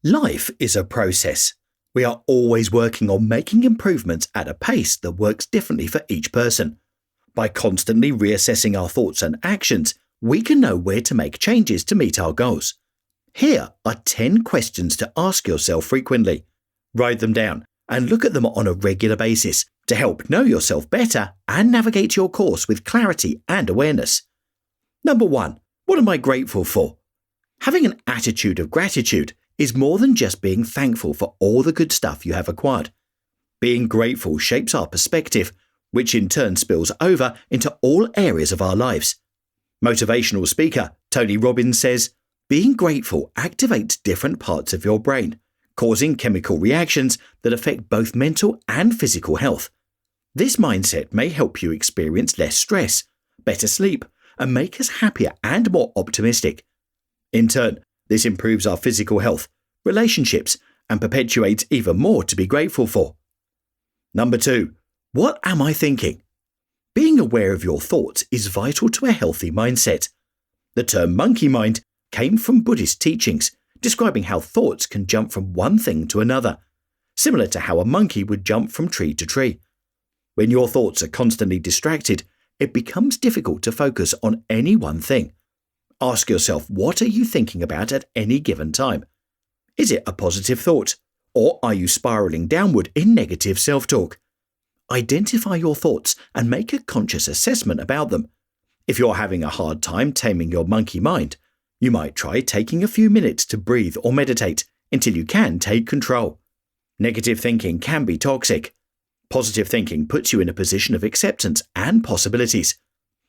Life is a process. We are always working on making improvements at a pace that works differently for each person. By constantly reassessing our thoughts and actions, we can know where to make changes to meet our goals. Here are 10 questions to ask yourself frequently. Write them down and look at them on a regular basis to help know yourself better and navigate your course with clarity and awareness. Number 1. What am I grateful for? Having an attitude of gratitude is more than just being thankful for all the good stuff you have acquired. Being grateful shapes our perspective, which in turn spills over into all areas of our lives. Motivational speaker Tony Robbins says, being grateful activates different parts of your brain, causing chemical reactions that affect both mental and physical health. This mindset may help you experience less stress, better sleep, and make us happier and more optimistic. In turn, this improves our physical health, relationships, and perpetuates even more to be grateful for. Number 2. What am I thinking? Being aware of your thoughts is vital to a healthy mindset. The term monkey mind came from Buddhist teachings, describing how thoughts can jump from one thing to another, similar to how a monkey would jump from tree to tree. When your thoughts are constantly distracted, it becomes difficult to focus on any one thing. Ask yourself, what are you thinking about at any given time? Is it a positive thought, or are you spiraling downward in negative self-talk? Identify your thoughts and make a conscious assessment about them. If you're having a hard time taming your monkey mind, you might try taking a few minutes to breathe or meditate until you can take control. Negative thinking can be toxic. Positive thinking puts you in a position of acceptance and possibilities.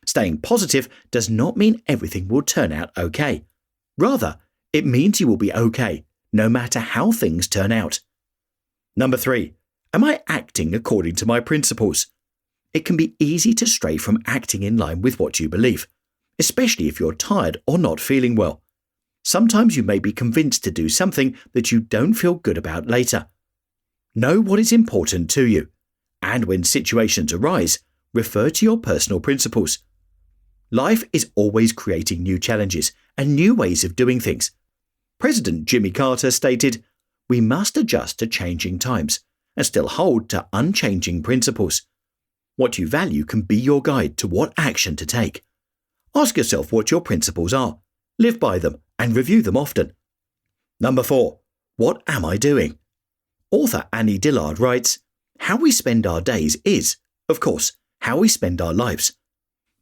Staying positive does not mean everything will turn out okay. Rather, it means you will be okay, no matter how things turn out. Number 3. Am I acting according to my principles? It can be easy to stray from acting in line with what you believe, especially if you're tired or not feeling well. Sometimes you may be convinced to do something that you don't feel good about later. Know what is important to you, and when situations arise, refer to your personal principles. Life is always creating new challenges and new ways of doing things. President Jimmy Carter stated, "We must adjust to changing times and still hold to unchanging principles." What you value can be your guide to what action to take. Ask yourself what your principles are, live by them, and review them often. Number 4. What am I doing? Author Annie Dillard writes, "How we spend our days is, of course, how we spend our lives."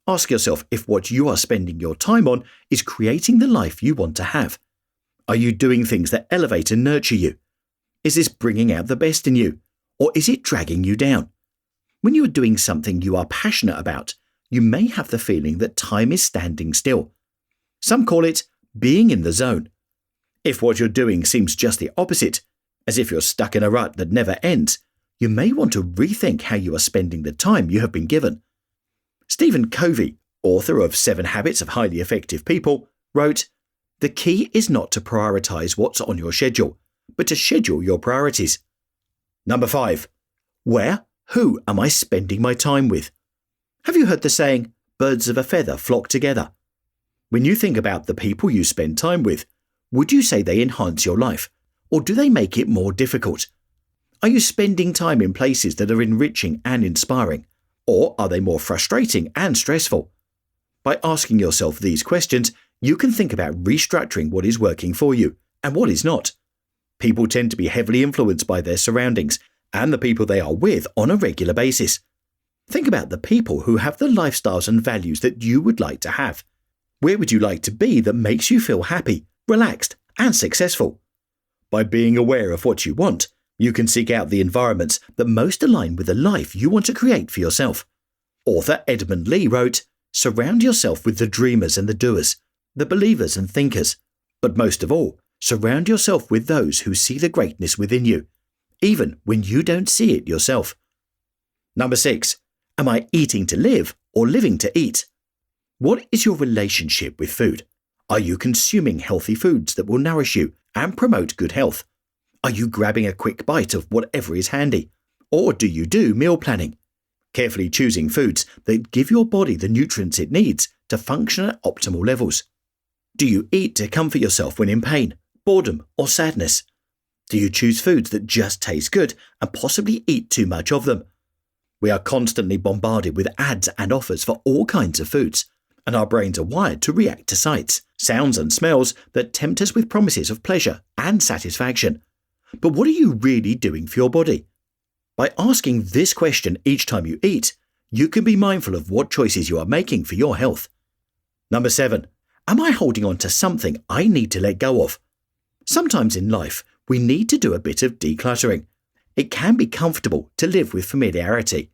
Ask yourself if what you are spending your time on is creating the life you want to have. Are you doing things that elevate and nurture you? Is this bringing out the best in you, or is it dragging you down? When you are doing something you are passionate about, you may have the feeling that time is standing still. Some call it being in the zone. If what you're doing seems just the opposite, as if you're stuck in a rut that never ends, you may want to rethink how you are spending the time you have been given. Stephen Covey, author of 7 Habits of Highly Effective People, wrote, "The key is not to prioritize what's on your schedule, but to schedule your priorities." Number 5. Who am I spending my time with? Have you heard the saying, birds of a feather flock together? When you think about the people you spend time with, would you say they enhance your life, or do they make it more difficult? Are you spending time in places that are enriching and inspiring, or are they more frustrating and stressful? By asking yourself these questions, you can think about restructuring what is working for you and what is not. People tend to be heavily influenced by their surroundings and the people they are with on a regular basis. Think about the people who have the lifestyles and values that you would like to have. Where would you like to be that makes you feel happy, relaxed, and successful? By being aware of what you want, you can seek out the environments that most align with the life you want to create for yourself. Author Edmund Lee wrote, "Surround yourself with the dreamers and the doers, the believers and thinkers, but most of all, surround yourself with those who see the greatness within you, even when you don't see it yourself." Number 6. Am I eating to live or living to eat? What is your relationship with food? Are you consuming healthy foods that will nourish you and promote good health? Are you grabbing a quick bite of whatever is handy? Or do you do meal planning? Carefully choosing foods that give your body the nutrients it needs to function at optimal levels. Do you eat to comfort yourself when in pain, boredom, or sadness? Do you choose foods that just taste good and possibly eat too much of them? We are constantly bombarded with ads and offers for all kinds of foods, and our brains are wired to react to sights, sounds and smells that tempt us with promises of pleasure and satisfaction. But what are you really doing for your body? By asking this question each time you eat, you can be mindful of what choices you are making for your health. Number 7. Am I holding on to something I need to let go of? Sometimes in life, we need to do a bit of decluttering. It can be comfortable to live with familiarity,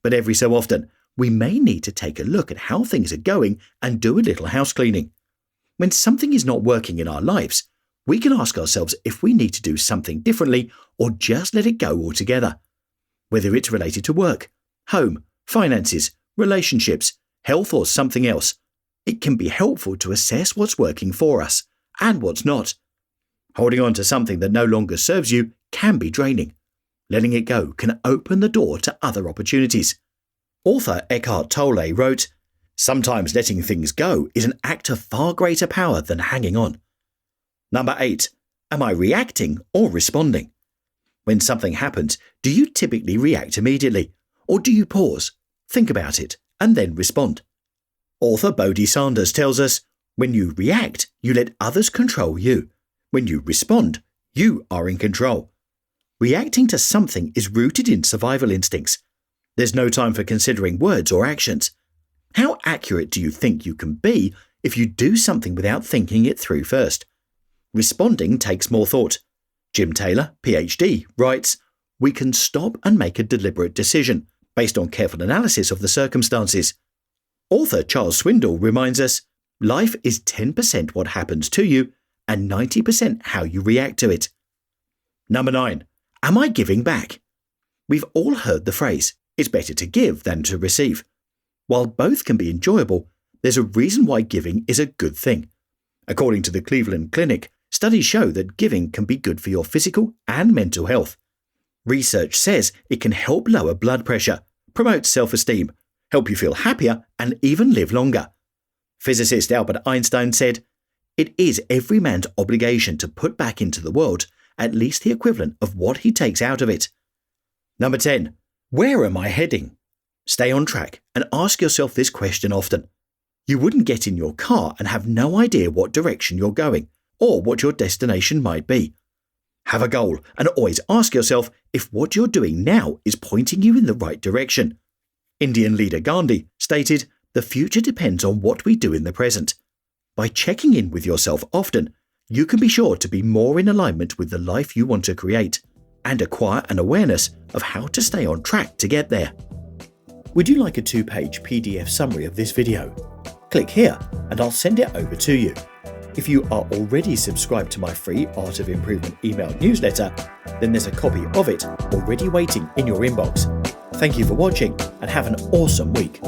but every so often, we may need to take a look at how things are going and do a little house cleaning. When something is not working in our lives, we can ask ourselves if we need to do something differently or just let it go altogether. Whether it's related to work, home, finances, relationships, health or something else, it can be helpful to assess what's working for us and what's not. Holding on to something that no longer serves you can be draining. Letting it go can open the door to other opportunities. Author Eckhart Tolle wrote, "Sometimes letting things go is an act of far greater power than hanging on." Number 8. Am I reacting or responding? When something happens, do you typically react immediately? Or do you pause, think about it, and then respond? Author Bodhi Sanders tells us, when you react, you let others control you. When you respond, you are in control. Reacting to something is rooted in survival instincts. There's no time for considering words or actions. How accurate do you think you can be if you do something without thinking it through first? Responding takes more thought. Jim Taylor, PhD, writes, "We can stop and make a deliberate decision based on careful analysis of the circumstances." Author Charles Swindoll reminds us, life is 10% what happens to you and 90% how you react to it. Number 9. Am I giving back? We've all heard the phrase, it's better to give than to receive. While both can be enjoyable, there's a reason why giving is a good thing. According to the Cleveland Clinic, studies show that giving can be good for your physical and mental health. Research says it can help lower blood pressure, promote self-esteem, help you feel happier, and even live longer. Physicist Albert Einstein said, "It is every man's obligation to put back into the world at least the equivalent of what he takes out of it." Number 10. Where am I heading? Stay on track and ask yourself this question often. You wouldn't get in your car and have no idea what direction you're going or what your destination might be. Have a goal and always ask yourself if what you're doing now is pointing you in the right direction. Indian leader Gandhi stated, "The future depends on what we do in the present." By checking in with yourself often, you can be sure to be more in alignment with the life you want to create and acquire an awareness of how to stay on track to get there. Would you like a 2-page PDF summary of this video? Click here and I'll send it over to you. If you are already subscribed to my free Art of Improvement email newsletter, then there's a copy of it already waiting in your inbox. Thank you for watching and have an awesome week.